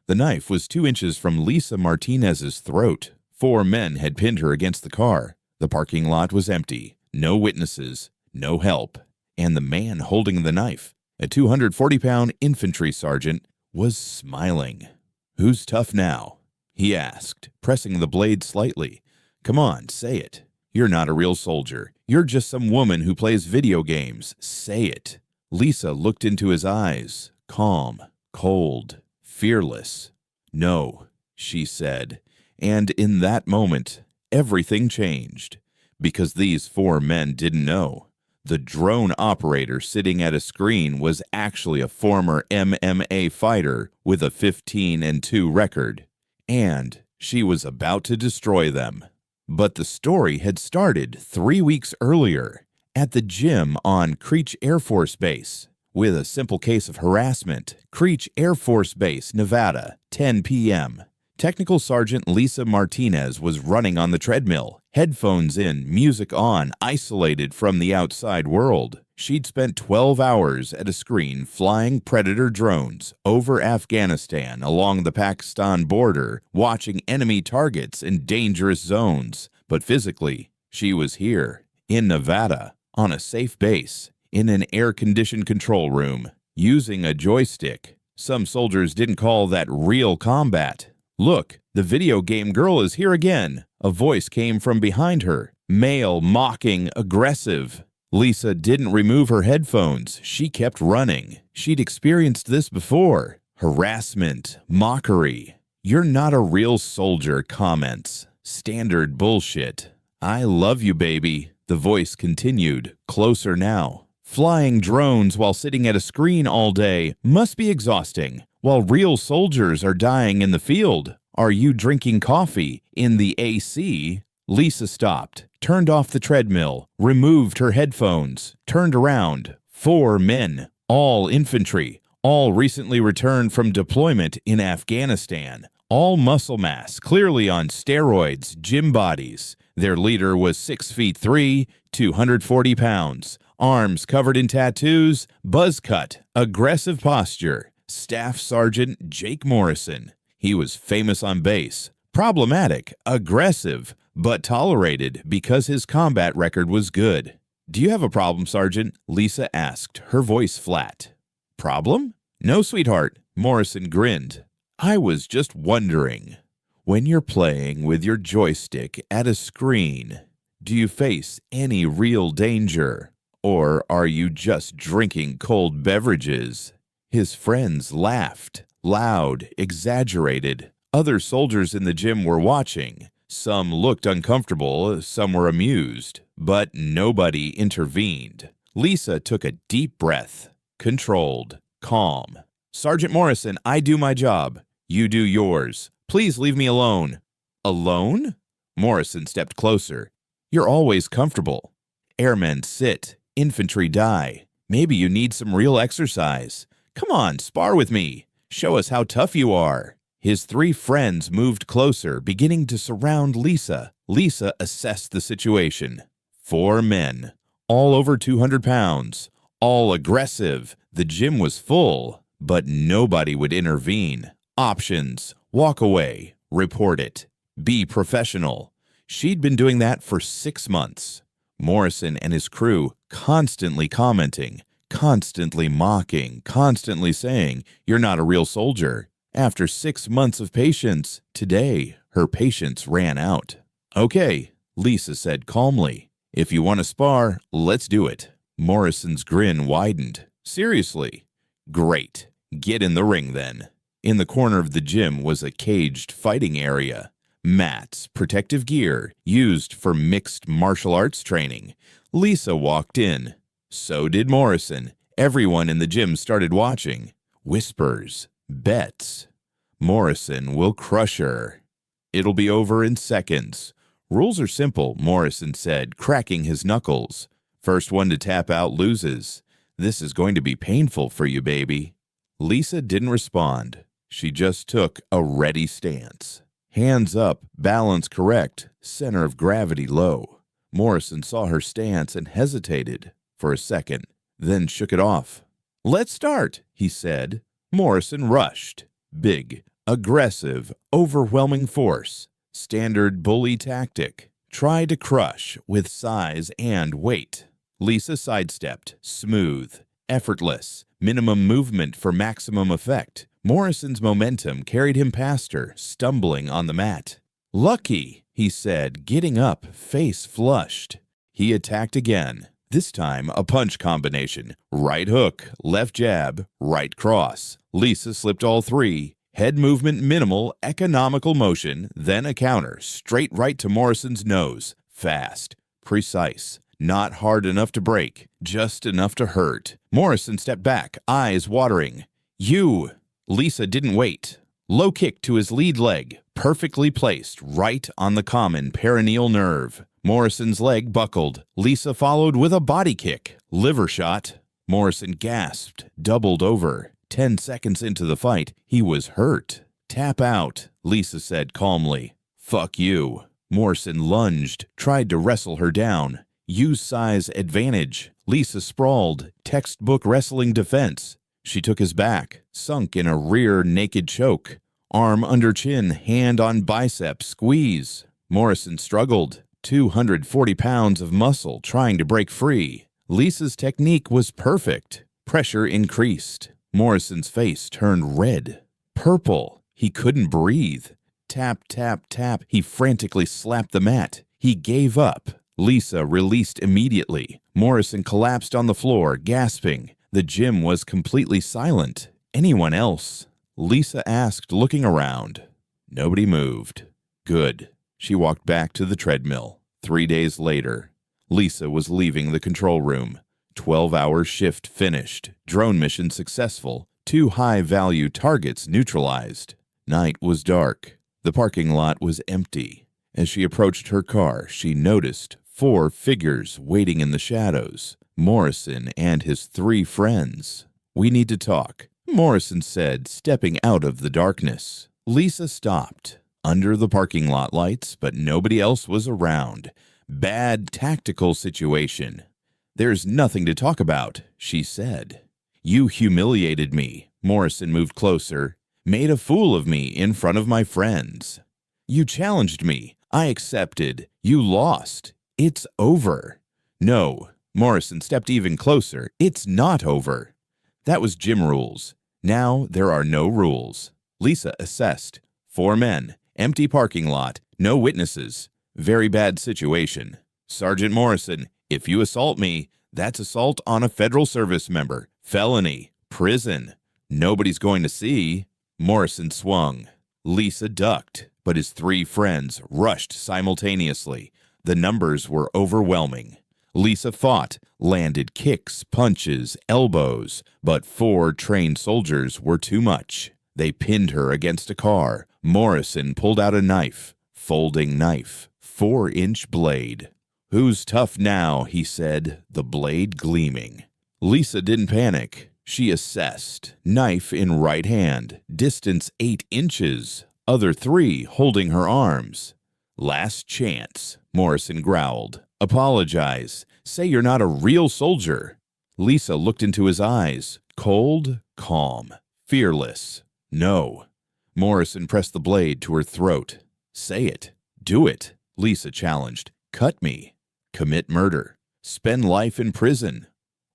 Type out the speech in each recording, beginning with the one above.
The knife was 2 inches from Lisa Martinez's throat. 4 men had pinned her against the car. The parking lot was empty. No witnesses, no help. And the man holding the knife, a 240-pound infantry sergeant, was smiling. "Who's tough now?" he asked, pressing the blade slightly. "Come on, say it. You're not a real soldier. You're just some woman who plays video games. Say it." Lisa looked into his eyes, calm, cold, fearless. "No," she said, and in that moment, everything changed, because these 4 men didn't know. The drone operator sitting at a screen was actually a former MMA fighter with a 15-2 record, and she was about to destroy them. But the story had started 3 weeks earlier at the gym on Creech Air Force Base with a simple case of harassment. Creech Air Force Base, Nevada, 10 p.m. Technical Sergeant Lisa Martinez was running on the treadmill, headphones in, music on, isolated from the outside world. She'd spent 12 hours at a screen flying Predator drones over Afghanistan along the Pakistan border, watching enemy targets in dangerous zones. But physically, she was here, in Nevada, on a safe base, in an air-conditioned control room, using a joystick. Some soldiers didn't call that real combat. "Look, the video game girl is here again." A voice came from behind her, male, mocking, aggressive. Lisa didn't remove her headphones. She kept running. She'd experienced this before. Harassment, mockery. "You're not a real soldier" comments. Standard bullshit. "I love you, baby," the voice continued, closer now. "Flying drones while sitting at a screen all day must be exhausting, while real soldiers are dying in the field. Are you drinking coffee in the AC?" Lisa stopped, turned off the treadmill, removed her headphones, turned around. 4 men, all infantry, all recently returned from deployment in Afghanistan, all muscle mass, clearly on steroids, gym bodies. Their leader was 6'3", 240 pounds, arms covered in tattoos, buzz cut, aggressive posture. Staff Sergeant Jake Morrison. He was famous on base, problematic, aggressive, but tolerated because his combat record was good. "Do you have a problem, Sergeant?" Lisa asked, her voice flat. "Problem? No, sweetheart," Morrison grinned. "I was just wondering, when you're playing with your joystick at a screen, do you face any real danger? Or are you just drinking cold beverages?" His friends laughed, loud, exaggerated. Other soldiers in the gym were watching. Some looked uncomfortable, some were amused, but nobody intervened. Lisa took a deep breath, controlled, calm. "Sergeant Morrison, I do my job. You do yours. Please leave me alone." "Alone?" Morrison stepped closer. "You're always comfortable. Airmen sit, infantry die. Maybe you need some real exercise. Come on, spar with me. Show us how tough you are." His 3 friends moved closer, beginning to surround Lisa. Lisa assessed the situation. 4 men, all over 200 pounds, all aggressive. The gym was full, but nobody would intervene. Options: walk away, report it, be professional. She'd been doing that for 6 months. Morrison and his crew constantly commenting, constantly mocking, constantly saying, "You're not a real soldier." After 6 months of patience, today, her patience ran out. "Okay," Lisa said calmly. "If you want to spar, let's do it." Morrison's grin widened. "Seriously?" "Great. Get in the ring then." In the corner of the gym was a caged fighting area. Mats, protective gear, used for mixed martial arts training. Lisa walked in. So did Morrison. Everyone in the gym started watching. Whispers. Bets. "Morrison will crush her. It'll be over in seconds." "Rules are simple," Morrison said, cracking his knuckles. "First one to tap out loses. This is going to be painful for you, baby." Lisa didn't respond. She just took a ready stance. Hands up, balance correct, center of gravity low. Morrison saw her stance and hesitated for a second, then shook it off. "Let's start," he said. Morrison rushed. Big, Aggressive, overwhelming force. Standard bully tactic. Try to crush with size and weight. Lisa sidestepped. Smooth. Effortless. Minimum movement for maximum effect. Morrison's momentum carried him past her, stumbling on the mat. "Lucky," he said, getting up, face flushed. He attacked again. This time, a punch combination. Right hook, left jab, right cross. Lisa slipped all three. Head movement minimal, economical motion, then a counter, straight right to Morrison's nose. Fast, precise, not hard enough to break, just enough to hurt. Morrison stepped back, eyes watering. "You!" Lisa didn't wait. Low kick to his lead leg, perfectly placed, right on the common perineal nerve. Morrison's leg buckled. Lisa followed with a body kick. Liver shot. Morrison gasped, doubled over. 10 seconds into the fight, he was hurt. "Tap out," Lisa said calmly. "Fuck you." Morrison lunged, tried to wrestle her down. Use size advantage. Lisa sprawled, textbook wrestling defense. She took his back, sunk in a rear naked choke. Arm under chin, hand on bicep, squeeze. Morrison struggled. 240 pounds of muscle trying to break free. Lisa's technique was perfect. Pressure increased. Morrison's face turned red. Purple. He couldn't breathe. Tap, tap, tap. He frantically slapped the mat. He gave up. Lisa released immediately. Morrison collapsed on the floor, gasping. The gym was completely silent. Anyone else? Lisa asked, looking around. Nobody moved. Good. She walked back to the treadmill. 3 days later, Lisa was leaving the control room. 12-hour shift finished. Drone mission successful. 2 high-value targets neutralized. Night was dark. The parking lot was empty. As she approached her car, she noticed 4 figures waiting in the shadows. Morrison and his 3 friends. "We need to talk," Morrison said, stepping out of the darkness. Lisa stopped. Under the parking lot lights, but nobody else was around. Bad tactical situation. "There's nothing to talk about," she said. "You humiliated me." Morrison moved closer. "Made a fool of me in front of my friends. You challenged me. I accepted. You lost. It's over." "No." Morrison stepped even closer. "It's not over." That was gym rules. Now there are no rules. Lisa assessed. 4 men. Empty parking lot. No witnesses. Very bad situation. "Sergeant Morrison, if you assault me, that's assault on a federal service member. Felony. Prison. Nobody's going to see." Morrison swung. Lisa ducked, but his 3 friends rushed simultaneously. The numbers were overwhelming. Lisa fought, landed kicks, punches, elbows, but 4 trained soldiers were too much. They pinned her against a car. Morrison pulled out a knife. Folding knife. 4-inch blade. "Who's tough now?" he said, the blade gleaming. Lisa didn't panic. She assessed. Knife in right hand. Distance 8 inches. Other 3 holding her arms. "Last chance," Morrison growled. "Apologize. Say you're not a real soldier." Lisa looked into his eyes. Cold, calm, fearless. "No." Morrison pressed the blade to her throat. "Say it. Do it," Lisa challenged. "Cut me. Commit murder. Spend life in prison.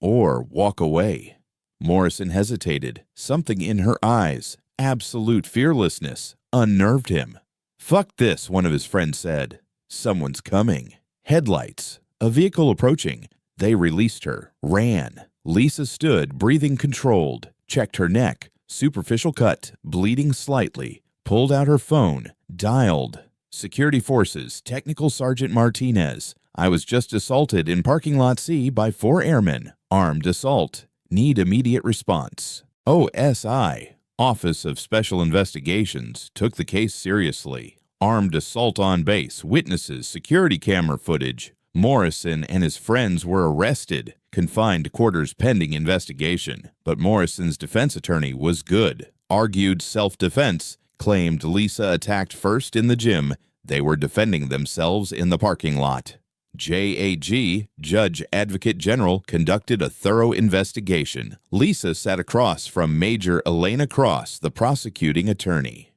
Or walk away." Morrison hesitated. Something in her eyes, absolute fearlessness, unnerved him. "Fuck this," one of his friends said. "Someone's coming." Headlights. A vehicle approaching. They released her. Ran. Lisa stood, breathing controlled. Checked her neck. Superficial cut. Bleeding slightly. Pulled out her phone. Dialed. "Security Forces, Technical Sergeant Martinez. I was just assaulted in parking lot C by 4 airmen. Armed assault. Need immediate response." OSI, Office of Special Investigations, took the case seriously. Armed assault on base, witnesses, security camera footage. Morrison and his friends were arrested. Confined quarters pending investigation. But Morrison's defense attorney was good. Argued self-defense. Claimed Lisa attacked first in the gym. They were defending themselves in the parking lot. JAG, Judge Advocate General, conducted a thorough investigation. Lisa sat across from Major Elena Cross, the prosecuting attorney.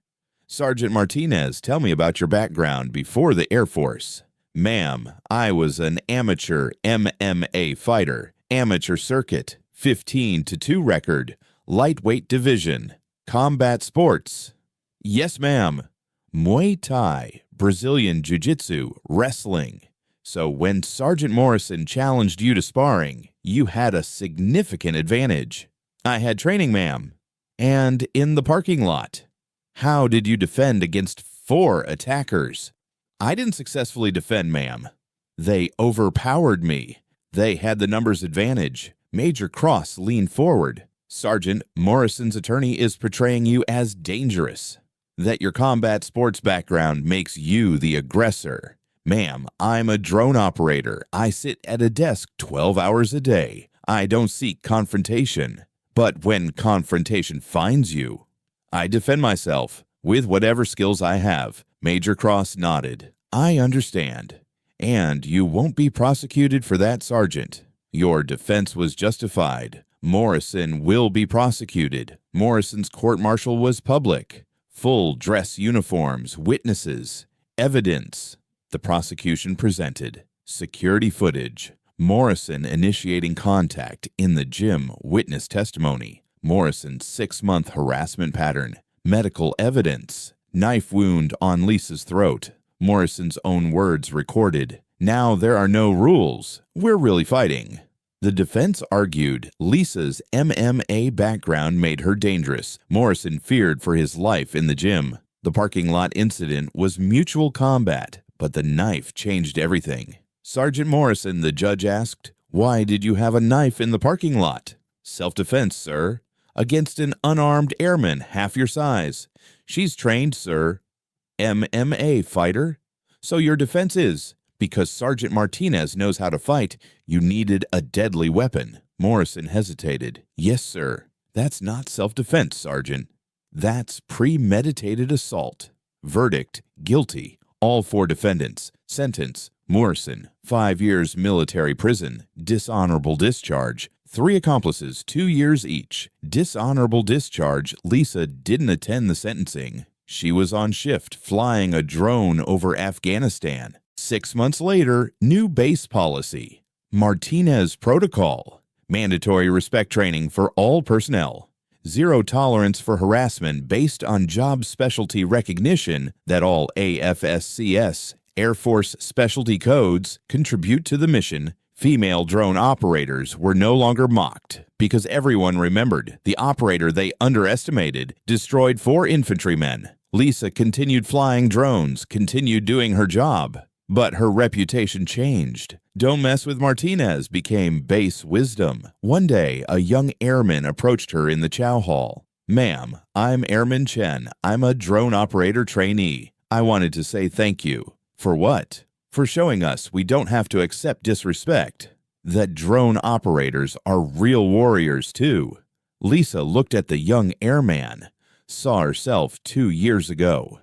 Sergeant Martinez, tell me about your background before the Air Force. Ma'am, I was an amateur MMA fighter, amateur circuit, 15-2 record, lightweight division, combat sports. Yes, ma'am. Muay Thai, Brazilian Jiu-Jitsu, wrestling. So when Sergeant Morrison challenged you to sparring, you had a significant advantage. I had training, ma'am. And in the parking lot. How did you defend against 4 attackers? I didn't successfully defend, ma'am. They overpowered me. They had the numbers advantage. Major Cross leaned forward. Sergeant Morrison's attorney is portraying you as dangerous. That your combat sports background makes you the aggressor. Ma'am, I'm a drone operator. I sit at a desk 12 hours a day. I don't seek confrontation. But when confrontation finds you, I defend myself with whatever skills I have. Major Cross nodded. I understand. And you won't be prosecuted for that, Sergeant. Your defense was justified. Morrison will be prosecuted. Morrison's court-martial was public. Full dress uniforms, witnesses, evidence. The prosecution presented security footage. Morrison initiating contact in the gym, witness testimony. Morrison's 6-month harassment pattern, medical evidence, knife wound on Lisa's throat. Morrison's own words recorded. Now there are no rules. We're really fighting. The defense argued Lisa's MMA background made her dangerous. Morrison feared for his life in the gym. The parking lot incident was mutual combat, but the knife changed everything. Sergeant Morrison, the judge asked, why did you have a knife in the parking lot? Self-defense, sir. Against an unarmed airman half your size. She's trained, sir. MMA fighter? So your defense is, because Sergeant Martinez knows how to fight, you needed a deadly weapon. Morrison hesitated. Yes, sir. That's not self-defense, Sergeant. That's premeditated assault. Verdict, guilty. All 4 defendants. Sentence, Morrison, 5 years military prison. Dishonorable discharge. 3 accomplices, 2 years each. Dishonorable discharge, Lisa didn't attend the sentencing. She was on shift flying a drone over Afghanistan. 6 months later, new base policy. Martinez Protocol. Mandatory respect training for all personnel. Zero tolerance for harassment based on job specialty recognition that all AFSCS, Air Force Specialty Codes, contribute to the mission. Female drone operators were no longer mocked because everyone remembered the operator they underestimated destroyed 4 infantrymen. Lisa continued flying drones, continued doing her job, but her reputation changed. Don't mess with Martinez became base wisdom. One day, a young airman approached her in the chow hall. Ma'am, I'm Airman Chen. I'm a drone operator trainee. I wanted to say thank you. For what? For showing us we don't have to accept disrespect. That drone operators are real warriors too. Lisa looked at the young airman, saw herself 2 years ago.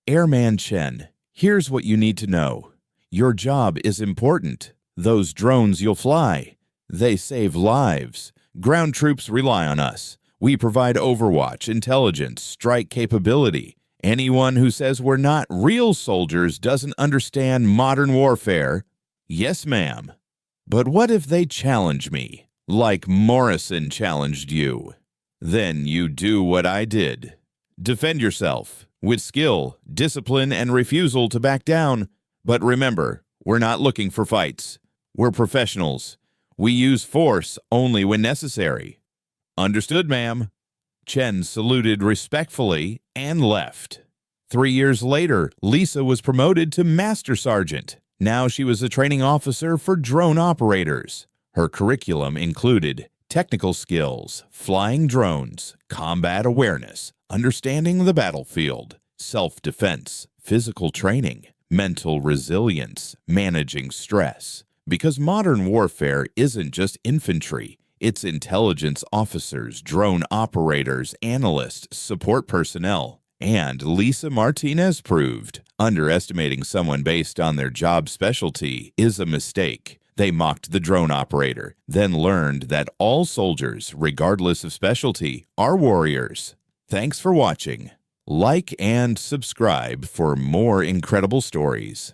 Airman Chen, here's what you need to know. Your job is important. Those drones you'll fly, they save lives. Ground troops rely on us. We provide overwatch, intelligence, strike capability. Anyone who says we're not real soldiers doesn't understand modern warfare. Yes, ma'am. But what if they challenge me, like Morrison challenged you? Then you do what I did. Defend yourself with skill, discipline, and refusal to back down. But remember, we're not looking for fights. We're professionals. We use force only when necessary. Understood, ma'am. Chen saluted respectfully and left. 3 years later, Lisa was promoted to Master Sergeant. Now she was a training officer for drone operators. Her curriculum included technical skills, flying drones, combat awareness, understanding the battlefield, self-defense, physical training, mental resilience, managing stress. Because modern warfare isn't just infantry, it's intelligence officers, drone operators, analysts, support personnel. And Lisa Martinez proved underestimating someone based on their job specialty is a mistake. They mocked the drone operator, then learned that all soldiers, regardless of specialty, are warriors. Thanks for watching. Like and subscribe for more incredible stories.